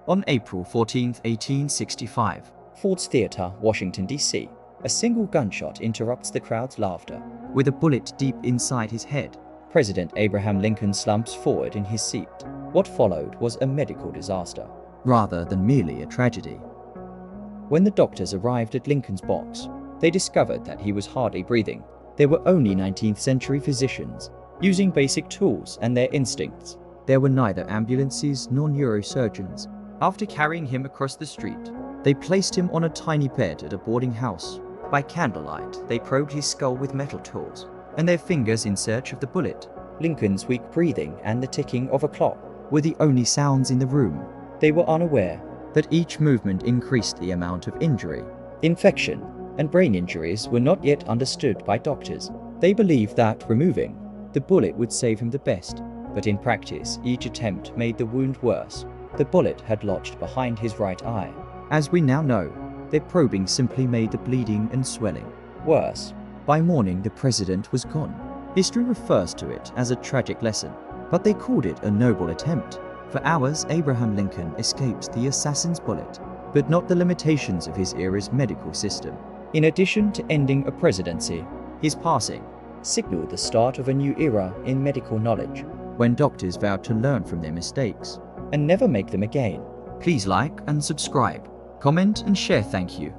On April 14, 1865, Ford's Theater, Washington, D.C. A single gunshot interrupts the crowd's laughter. with a bullet deep inside his head, President Abraham Lincoln slumps forward in his seat. What followed was a medical disaster. rather than merely a tragedy. When the doctors arrived at Lincoln's box, they discovered that he was hardly breathing. They were only 19th century physicians, using basic tools and their instincts. There were neither ambulances nor neurosurgeons. After carrying him across the street, they placed him on a tiny bed at a boarding house. By candlelight, they probed his skull with metal tools, and their fingers in search of the bullet Lincoln's weak breathing and the ticking of a clock. were the only sounds in the room. They were unaware. That each movement increased the amount of injury. Infection and brain injuries were not yet understood by doctors. They believed that removing the bullet would save him the best, but in practice, each attempt made the wound worse. The bullet had lodged behind his right eye. As we now know, their probing simply made the bleeding and swelling Worse, By morning, the president was gone. History refers to it as a tragic lesson, but they called it a noble attempt. For hours, Abraham Lincoln escaped the assassin's bullet, but not the limitations of his era's medical system. in addition to ending a presidency, his passing signaled the start of a new era in medical knowledge, When doctors vowed to learn from their mistakes. and never make them again. Please like and subscribe, comment and share. Thank you.